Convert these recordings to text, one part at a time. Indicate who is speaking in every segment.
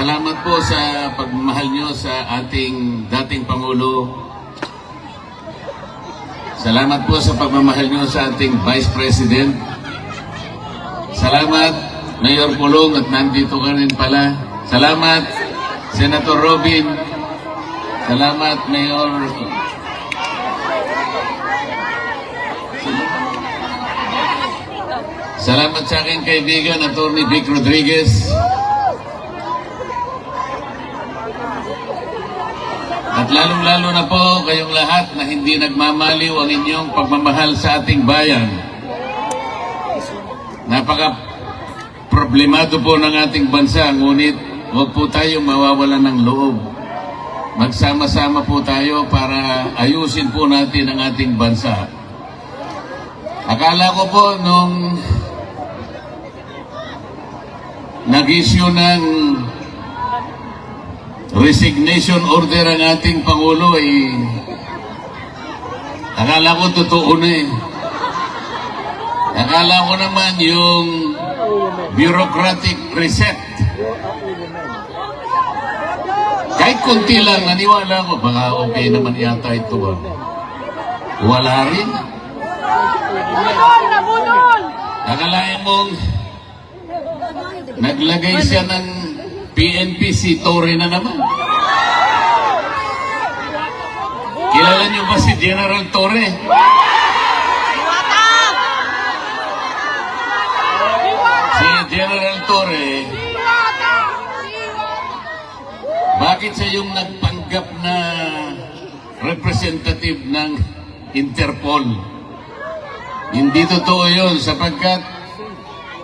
Speaker 1: Salamat po sa pagmamahal nyo sa ating dating Pangulo. Salamat po sa pagmamahal nyo sa ating Vice President. Salamat, Mayor Pulong, at nandito ka rin pala. Salamat, Senator Robin. Salamat, Mayor. Salamat sa aking kaibigan, Atty. Vic Rodriguez. At lalong-lalo na po kayong lahat na hindi nagmamaliw ang inyong pagmamahal sa ating bayan. Napaka-problemado po ng ating bansa, ngunit huwag po tayong mawawalan ng loob. Magsama-sama po tayo para ayusin po natin ang ating bansa. Akala ko po nung nag-issue ng resignation order ang ating Pangulo, akala ko totoo na eh. Akala ko naman yung bureaucratic reset. Kahit konti lang, naniwala ko, baka okay naman yata ito. Wala rin. Akalain mong naglagay siya ng PNP, si Torre na naman. Kilala niyo ba si General Torre? Si General Torre, bakit siya yung nagpanggap na representative ng Interpol? Hindi totoo yun, sapagkat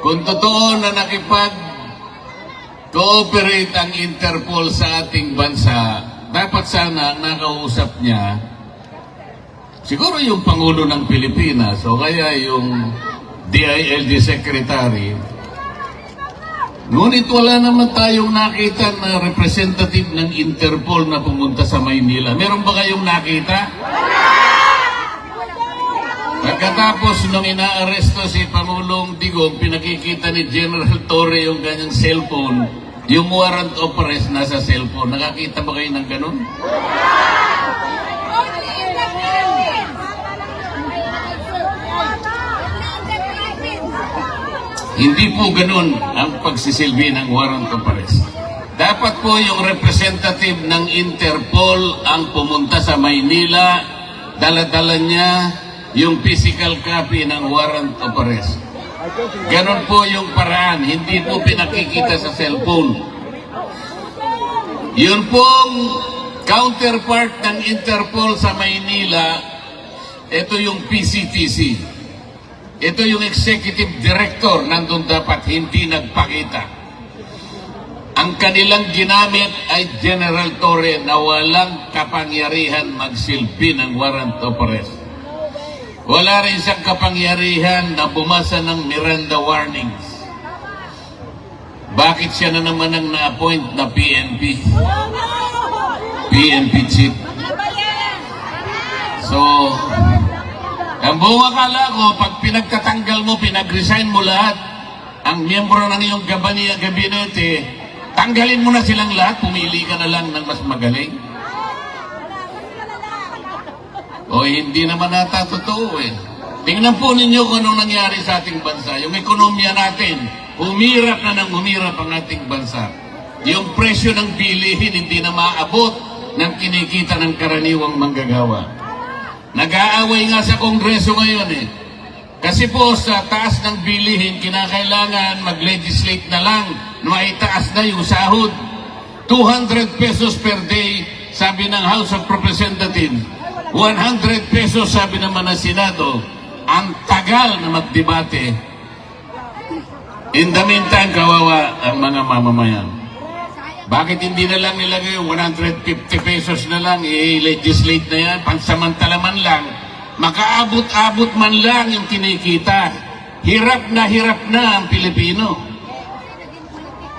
Speaker 1: kung totoo na nakipag-cooperate ang Interpol sa ating bansa, dapat sana nakausap niya siguro yung Pangulo ng Pilipinas o kaya yung DILG Secretary. Ngunit wala naman tayong nakita na representative ng Interpol na pumunta sa Maynila. Meron ba kayong nakita? Pagkatapos nung inaaresto si Pangulong Digong, pinakikita ni General Torre yung kanyang cellphone, yung warrant of arrest nasa cellphone. Nakakita ba kayo ng ganun? Hindi po ganun ang pagsisilbi ng warrant of arrest. Dapat po yung representative ng Interpol ang pumunta sa Maynila, dala-dala niya yung physical copy ng warrant of arrest. Ganon po yung paraan, hindi po pinakikita sa cellphone. Yun pong counterpart ng Interpol sa Maynila, ito yung PCTC. Ito yung executive director, nandun dapat hindi nagpakita. Ang kanilang ginamit ay General Torre na walang kapangyarihan magsilbi ng warrant of arrest. Wala rin siyang kapangyarihan na bumasa ng Miranda warnings. Bakit siya na naman ang na-appoint na PNP? PNP chief. So, ang buong akala ko, pag pinagtatanggal mo, pinag-resign mo lahat, ang miyembro ng iyong gabinete, tanggalin mo na silang lahat, pumili ka na lang ng mas magaling. O hindi naman nata totoo eh. Tingnan po ninyo kung anong nangyari sa ating bansa. Yung ekonomiya natin, humirap na ng humirap ang ating bansa. Yung presyo ng bilihin hindi na maabot ng kinikita ng karaniwang manggagawa. Nag-aaway nga sa Kongreso ngayon eh. Kasi po sa taas ng bilihin, kinakailangan mag-legislate na lang na maitaas na yung sahod. 200 pesos per day, sabi ng House of Representatives. 100 pesos sabi naman ng Senado. Ang tagal na magdebate. In the meantime, kawawa ang mga mamamayan. Bakit hindi na lang nilagay yung 150 pesos na lang, i-legislate na yan, pansamantala man lang, makaabot-abot man lang yung kinikita. Hirap na ang Pilipino.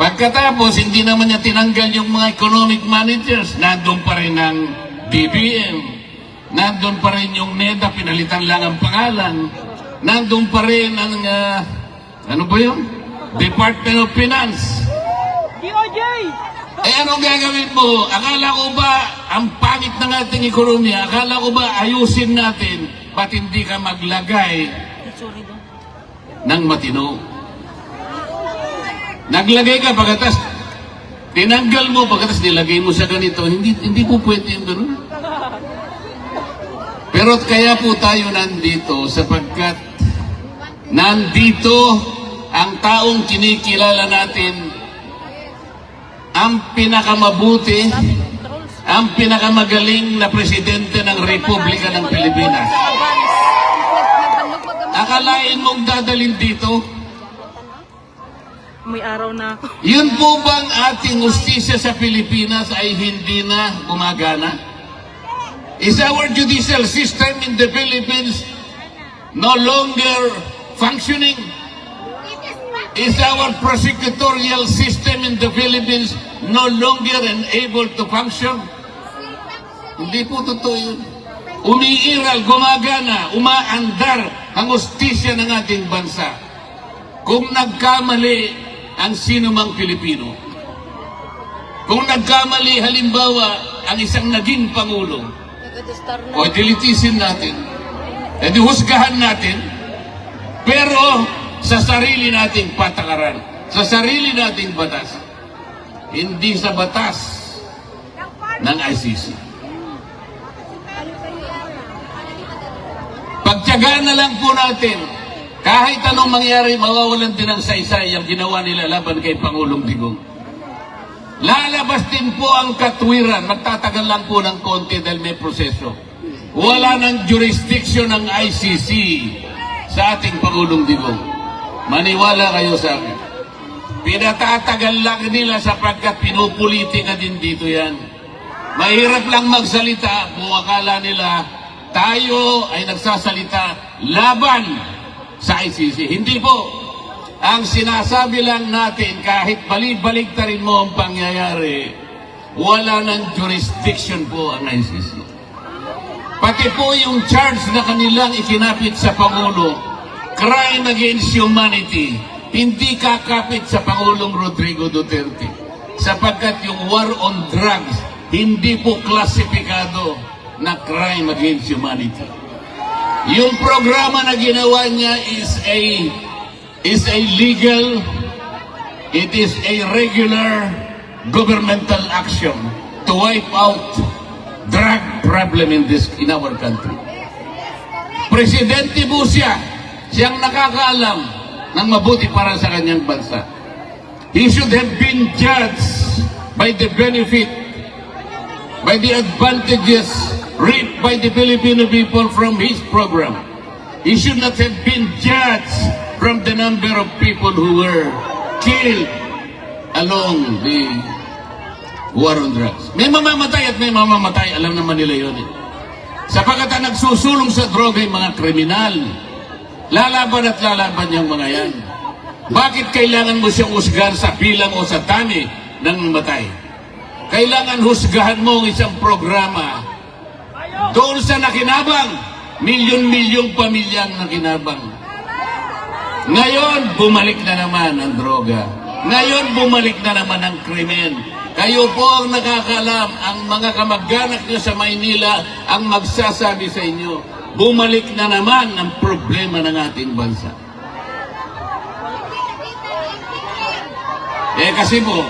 Speaker 1: Pagkatapos, hindi naman niya tinanggal yung mga economic managers. Nandun pa rin ang BBM. Nandun pa rin yung NEDA, pinalitan lang ang pangalan. Nandun pa rin ang, ano ba yun? Department of Finance.
Speaker 2: DOJ!
Speaker 1: Ay anong gagawin mo? Akala ko ba ang pangit ng ating ekonomiya? Akala ko ba ayusin natin? Ba't hindi ka maglagay ng matino? Naglagay ka pagkatas, tinanggal mo pagkatas nilagay mo sa ganito. Hindi po pwede yung gano'n. Pero kaya po tayo nandito sapagkat nandito ang taong kinikilala natin ang pinakamabuti, ang pinakamagaling na presidente ng Republika ng Pilipinas. Akalain mong dadalhin dito?
Speaker 2: May araw na ako.
Speaker 1: Yun po bang ating justisya sa Pilipinas ay hindi na gumagana? Is our judicial system in the Philippines no longer functioning? Is our prosecutorial system in the Philippines no longer able to function? Hindi po totoo yun. Umiiral, gumagana, umaandar ang justisya ng ating bansa. Kung nagkamali ang sinumang Pilipino, kung nagkamali halimbawa ang isang naging Pangulo, o dilitisin natin, edi husgahan natin, pero sa sarili nating patakaran, sa sarili nating batas, hindi sa batas ng ICC. Pagtiyagaan na lang po natin, kahit anong mangyari, mawawalan din ng saysay ang ginawa nila laban kay Pangulong Digong. Lalabas din po ang katwiran, magtatagal lang po ng konti dahil may proseso. Wala ng jurisdiction ng ICC sa ating Pangulong Digong. Maniwala kayo sa akin. Pinatatagal lang nila sapagkat pinupolitika din dito yan. Mahirap lang magsalita kung akala nila tayo ay nagsasalita laban sa ICC. Hindi po. Ang sinasabi lang natin, kahit balik-baliktarin mo ang pangyayari, wala ng jurisdiction po ang ICC. Pati po yung charge na kanilang ikinapit sa Pangulo, crime against humanity, hindi kakapit sa Pangulong Rodrigo Duterte. Sapagkat yung war on drugs, hindi po klasipikado na crime against humanity. Yung programa na ginawa niya is a legal, it is a regular governmental action to wipe out drug problem in our country. Presidente po siyang nakakaalam ng mabuti para sa kanyang bansa. He should have been judged by the benefit, by the advantages reaped by the Filipino people from his program. He should not have been judged from the number of people who were killed along the war on drugs. May mamamatay at may mamamatay, alam naman nila yun. Sapagkat ang nagsusulong sa droga yung mga kriminal. Lalaban at lalaban yung mga yan. Bakit kailangan mo siyang husgahan sa bilang o sa dami ng matay? Kailangan husgahan mo ang isang programa doon sa nakinabang, milyon-milyong pamilyang nakinabang. Ngayon, bumalik na naman ang droga. Ngayon, bumalik na naman ang krimen. Kayo po ang nakakalam, ang mga kamag-anak nyo sa Maynila ang magsasabi sa inyo, bumalik na naman ang problema ng ating bansa. Kasi po,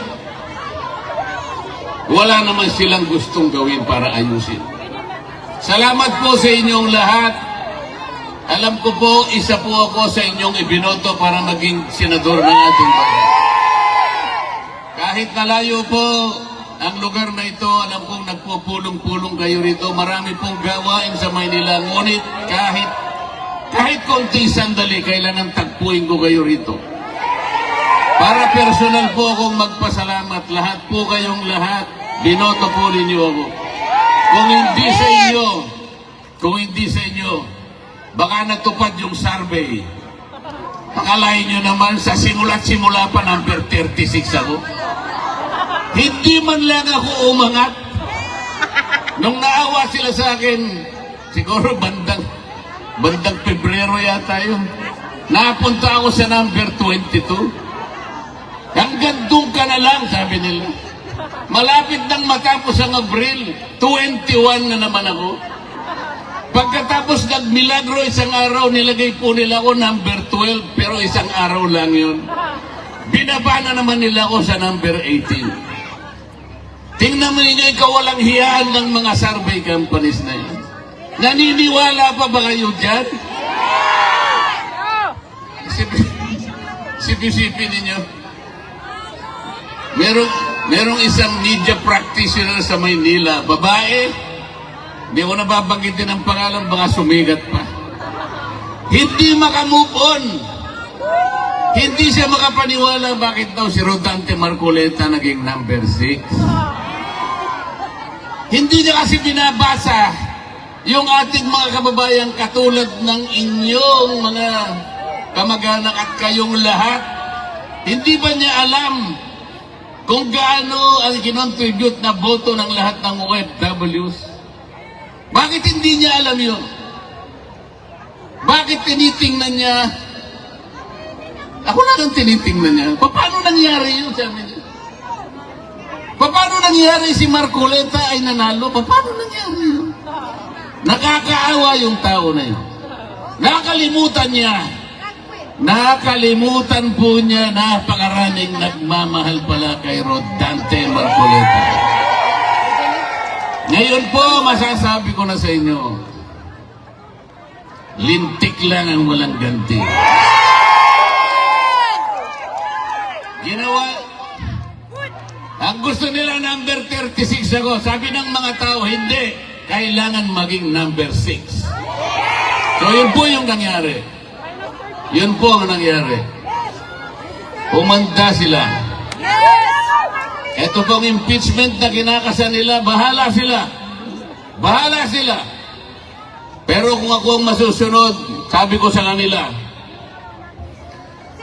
Speaker 1: wala naman silang gustong gawin para ayusin. Salamat po sa inyong lahat. Alam ko po, isa po ako sa inyong ibinoto para maging senador ng ating bansa. Kahit nalayo po ang lugar na ito, alam kong nagpupulong-pulong kayo rito. Marami pong gawain sa Maynila. Ngunit kahit konting sandali, kailangan tagpuin ko kayo rito. Para personal po akong magpasalamat. Lahat po kayong lahat, binoto po ninyo ako. Kung hindi sa inyo, baka natupad yung survey. Akalain nyo naman, sa simula't-simula pa, number 36 ako. Hindi man lang ako umangat. Nung naawa sila sa akin, siguro bandang Pebrero yata yun. Napunta ako sa number 22. Hanggang doon ka na lang, sabi nila. Malapit nang matapos ang Abril, 21 na naman ako. Pagkatapos nagmilagro isang araw, nilagay po nila ako number 12, pero isang araw lang yun. Binaba na naman nila ako sa number 18. Tingnan mo ninyo yung kawalang hiyaan ng mga survey companies na yan. Naniniwala pa ba kayo dyan? Sipi-sipi ninyo. Merong isang media practitioner sa Maynila, babae, hindi ko nababanggitin ang pangalan, baka sumigat pa. Hindi makamove on. Hindi siya makapaniwala bakit daw si Rodante Marcoleta naging number 6. Hindi niya kasi binabasa yung ating mga kababayan katulad ng inyong mga kamag-anak at kayong lahat. Hindi ba niya alam kung gaano ang kinontribute na boto ng lahat ng OFWs? Bakit hindi niya alam yun? Bakit tinitingnan niya? Ako lang ang tinitingnan niya. Paano nangyari yun? Sabi niya. Paano nangyari si Marcoleta ay nanalo? Paano nangyari yun? Nakakaawa yung tao na yun. Nakalimutan niya. Nakalimutan po niya napakaraming nagmamahal pala kay Rodante Marcoleta. Ngayon po, masasabi ko na sa inyo, lintik lang ang walang ganti. Ginawa, ang gusto nila number 36 ako. Sabi ng mga tao, hindi, kailangan maging number 6. So yun po yung nangyari. Yun po ang nangyari. Umanda sila. Ito pong impeachment na kinakasan nila, bahala sila. Bahala sila. Pero kung ako ang masusunod, sabi ko sa kanila,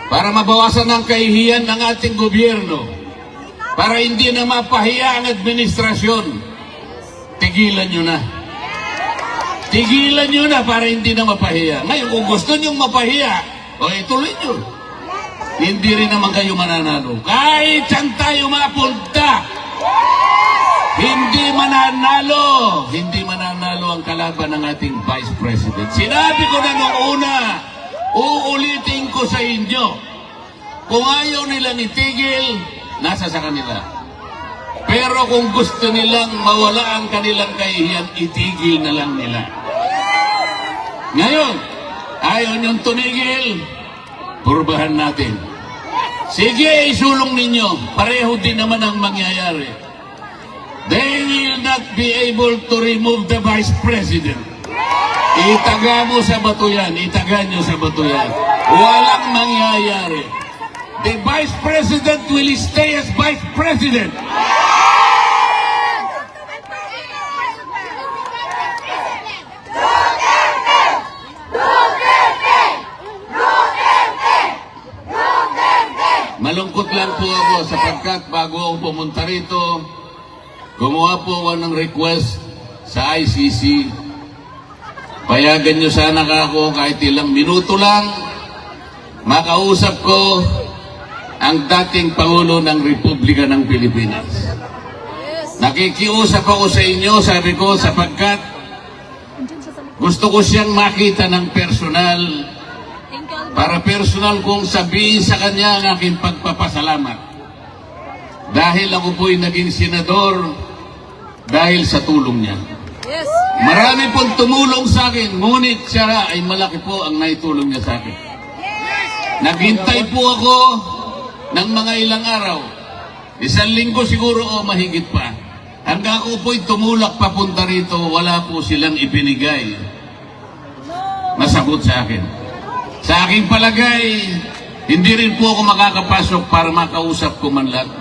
Speaker 1: para mabawasan ang kahihiyan ng ating gobyerno, para hindi na mapahiya ang administrasyon, tigilan nyo na. Tigilan nyo na para hindi na mapahiya. Ngayon, kung gusto nyo mapahiya, o ituloy nyo. Hindi rin naman kayo mananalo. Kahit saan tayo mapunta, hindi mananalo ang kalaban ng ating Vice President. Sinabi ko na noong una, uulitin ko sa inyo, kung ayaw nilang itigil, nasa sa kanila. Pero kung gusto nilang mawala ang kanilang kahihiyan, itigil na lang nila. Ngayon, ayaw niyong tumigil, purbahan natin. Sige, isulong ninyo. Pareho din naman ang mangyayari. They will not be able to remove the Vice President. Itaga mo sa bato yan. Itaga nyo sa bato yan. Walang mangyayari. The Vice President will stay as Vice President. Malungkot lang po ako sapagkat bago ako pumunta rito, gumawa po ako ng request sa ICC. Payagan nyo sana ako kahit ilang minuto lang makausap ko ang dating Pangulo ng Republika ng Pilipinas. Nakikiusap ako sa inyo, sabi ko, sapagkat gusto ko siyang makita ng personal para personal kong sabihin sa kanya ang aking pagpapasalamat. Dahil ako po'y naging senador dahil sa tulong niya.
Speaker 2: Yes.
Speaker 1: Marami pong tumulong sa akin, ngunit siya ay malaki po ang naitulong niya sa akin. Naghintay po ako ng mga ilang araw. 1 linggo siguro o mahigit pa. Hanggang ako po'y tumulak papunta rito, wala po silang ibinigay na sagot sa akin. Sa aking palagay, hindi rin po ako makakapasok para makausap ko man lang.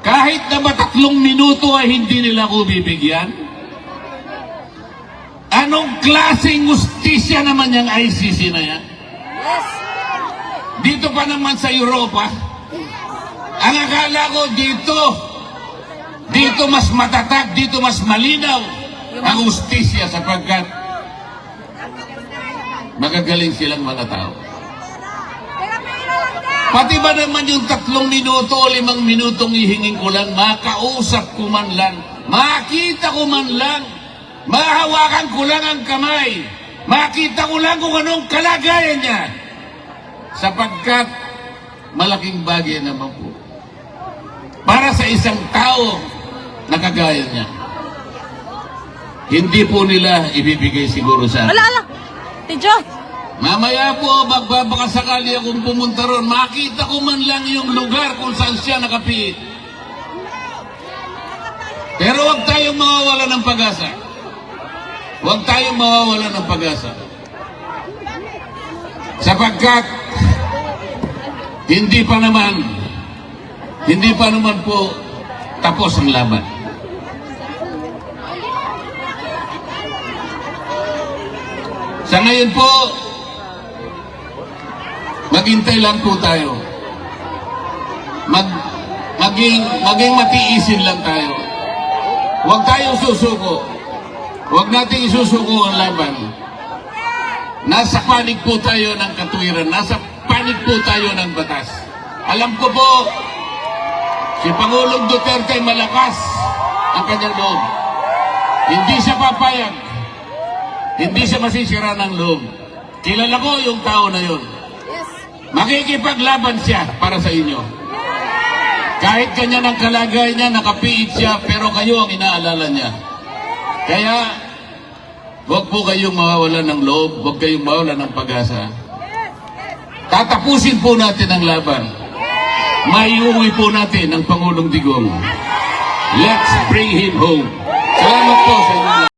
Speaker 1: Kahit na ba 3 minuto ay hindi nila ako bibigyan? Anong klaseng justisya naman yung ICC na yan?
Speaker 2: Yes.
Speaker 1: Dito pa naman sa Europa, ang akala ko dito mas matatag, dito mas malinaw ang justisya sapagkat magagaling silang mga tao. Pati ba naman yung 3 minuto o 5 minutong ihingin ko lang, makausap ko man lang, makita ko man lang, mahawakan ko lang ang kamay, makita ko lang kung anong kalagayan niya. Sapagkat malaking bagay naman po para sa isang tao na kagaya niya. Hindi po nila ibibigay siguro sa akin.
Speaker 2: Wala. Tidyo.
Speaker 1: Mamaya po, magbabakasakali akong pumunta ron, makita ko man lang yung lugar kung saan siya nakapiit. Pero huwag tayong mawawala ng pag-asa. Huwag tayong mawawala ng pag-asa. Sapagkat, hindi pa naman po tapos ang laban. Sa ngayon po, maghintay lang po tayo. Maging matiisin lang tayo. Huwag tayong susuko. Huwag nating isusuko ang laban. Nasa panig po tayo ng katuwiran. Nasa panig po tayo ng batas. Alam ko po, si Pangulong Duterte malakas ang kanyang loob. Hindi siya papayag. Hindi siya masisira ng loob. Kilala ko yung tao na yun. Makikipaglaban siya para sa inyo. Kahit kanya ng kalagay niya, nakapiit siya, pero kayo ang inaalala niya. Kaya, huwag po kayong mawawalan ng loob, huwag kayong mawawalan ng pag-asa. Tatapusin po natin ang laban. Maiuwi po natin ang Pangulong Digong. Let's bring him home.